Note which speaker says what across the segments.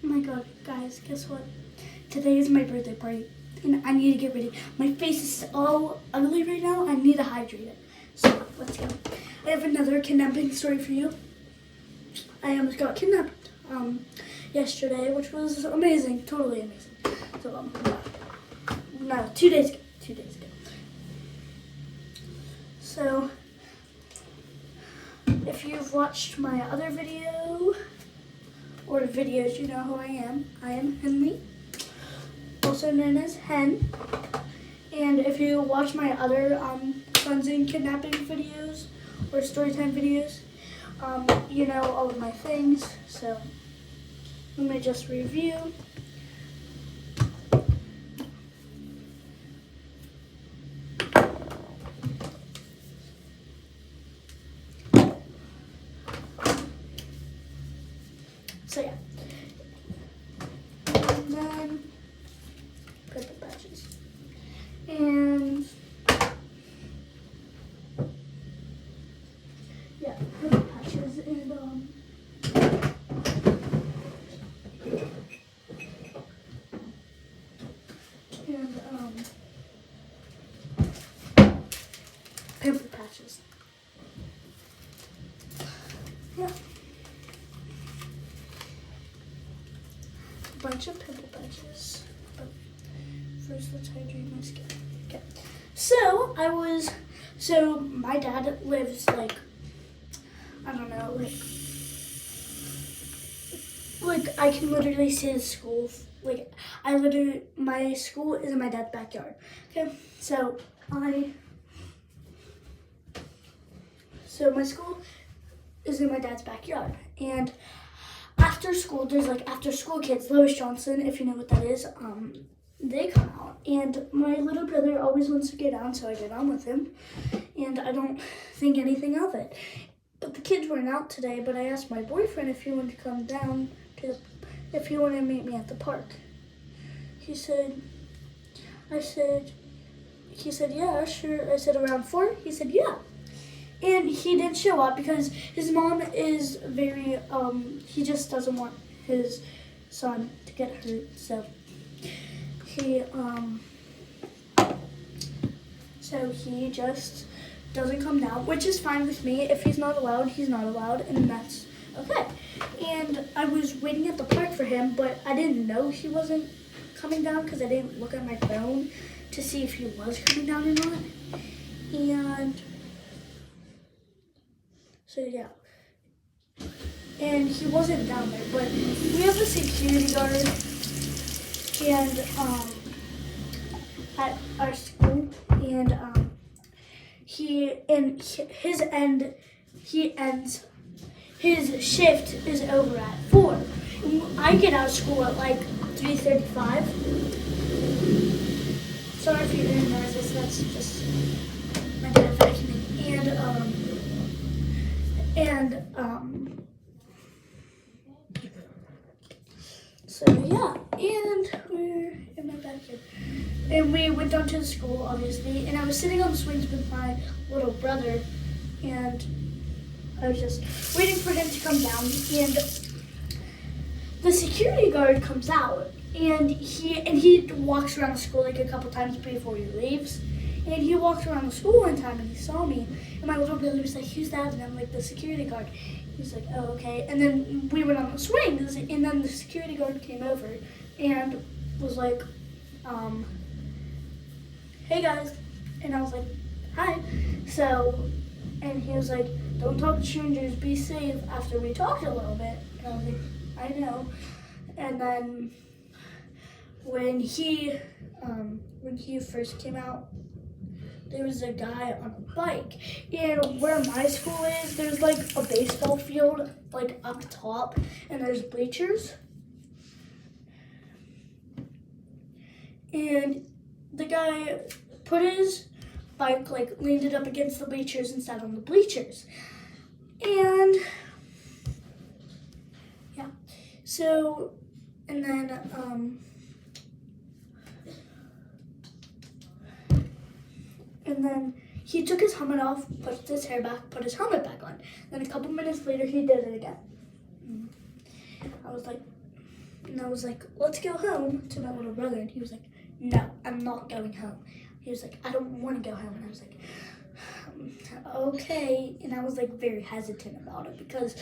Speaker 1: Oh my god, guys, guess what? Today is my birthday party, and I need to get ready. My face is so ugly right now, I need to hydrate it. So, let's go. I have another kidnapping story for you. I almost got kidnapped yesterday, which was amazing, totally amazing. So, no, 2 days ago. So, if you've watched my other video, or videos, you know who I am. I am Henley, also known as Hen. And if you watch my other cleansing kidnapping videos or storytime videos, you know all of my things. So let me just review. So yeah. And then purple patches. And yeah, purple patches and pimple patches. Yeah. Bunch of pimple patches. But first, let's hydrate my skin. Okay. So my dad lives like, I don't know, like I can literally see his school. Like my school is in my dad's backyard. Okay. So my school is in my dad's backyard, and after school, there's like after school kids, Lois Johnson, if you know what that is, they come out, and my little brother always wants to get down, so I get on with him, and I don't think anything of it. But the kids weren't out today, but I asked my boyfriend if he wanted to come down if he wanted to meet me at the park. He said, yeah, sure. I said around 4. He said, yeah. And he didn't show up because his mom is very, he just doesn't want his son to get hurt. So he just doesn't come down, which is fine with me. If he's not allowed, he's not allowed, and that's okay. And I was waiting at the park for him, but I didn't know he wasn't coming down because I didn't look at my phone to see if he was coming down or not. And so yeah, and he wasn't down there, but we have a security guard and at our school, and his shift is over at 4. I get out of school at like 3:35. Sorry if you're hearing noises, that's just my dad vacuuming. So yeah, and we're in my backyard. And we went down to the school, obviously, and I was sitting on the swings with my little brother, and I was just waiting for him to come down, and the security guard comes out, and he walks around the school like a couple times before he leaves. And he walked around the school one time and he saw me, and my little brother was like, who's that? And I'm like, the security guard. He's like, oh, okay. And then we went on the swings, and then the security guard came over and was like, hey guys. And I was like, hi. So, and he was like, don't talk to strangers, be safe, after we talked a little bit. And I was like, I know. And then when he first came out, there was a guy on a bike, and where my school is, there's like a baseball field like up top, and there's bleachers, and the guy put his bike, like leaned it up against the bleachers and sat on the bleachers, and yeah, so, and then he took his helmet off, put his hair back, put his helmet back on. Then a couple minutes later, he did it again. I was like, And I was like, let's go home to my little brother. And he was like, no, I'm not going home. He was like, I don't want to go home. And I was like, okay. And I was like very hesitant about it because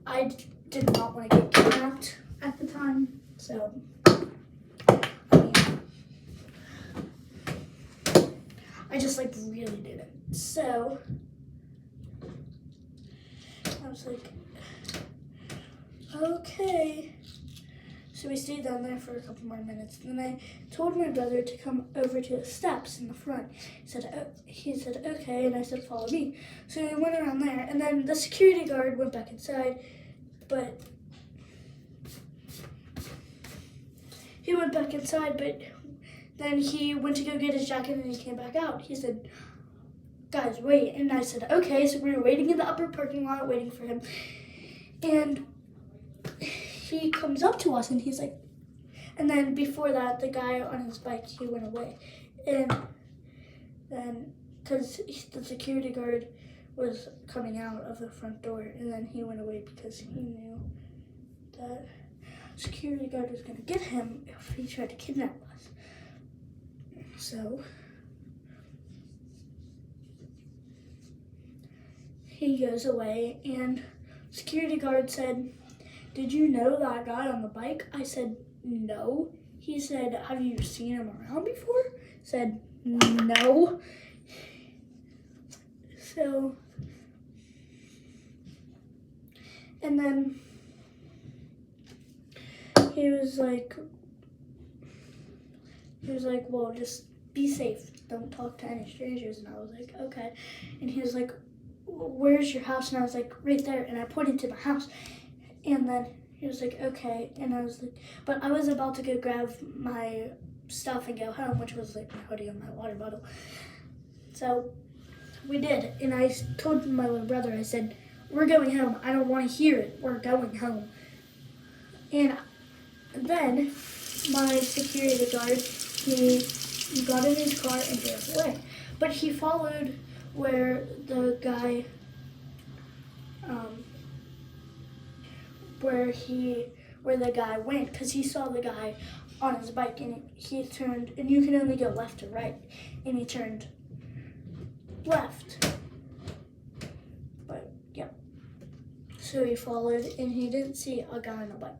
Speaker 1: I did not want to get kidnapped at the time. So, I mean, I just like really didn't. So, I was like, okay. So we stayed down there for a couple more minutes. And then I told my brother to come over to the steps in the front. He said, okay. And I said, follow me. So we went around there. And then the security guard went back inside. But he went back inside. But then he went to go get his jacket and he came back out. He said, guys, wait. And I said, okay. So we were waiting in the upper parking lot, waiting for him. And he comes up to us and he's like, and then before that, the guy on his bike, he went away. And then, because the security guard was coming out of the front door, and then he went away because he knew that security guard was going to get him if he tried to kidnap us. So he goes away, and security guard said, did you know that guy on the bike? I said, no. He said, have you seen him around before? I said, no. So, and then he was like, well, just be safe. Don't talk to any strangers. And I was like, okay. And he was like, where's your house? And I was like, right there. And I pointed to my house. And then he was like, okay. And I was like, but I was about to go grab my stuff and go home, which was like my hoodie and my water bottle. So we did. And I told my little brother, I said, we're going home. I don't want to hear it. We're going home. And then my security guard, he got in his car and drove away. But he followed where the guy, where the guy went, because he saw the guy on his bike, and he turned, and you can only go left or right, and he turned left. But yeah, so he followed, and he didn't see a guy on a bike.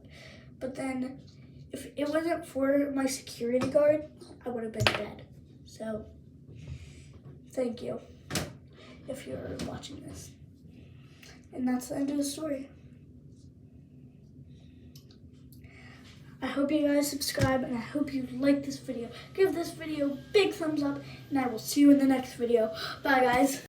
Speaker 1: But then, if it wasn't for my security guard, I would have been dead. So thank you if you're watching this. And that's the end of the story. I hope you guys subscribe, and I hope you like this video. Give this video a big thumbs up, and I will see you in the next video. Bye, guys.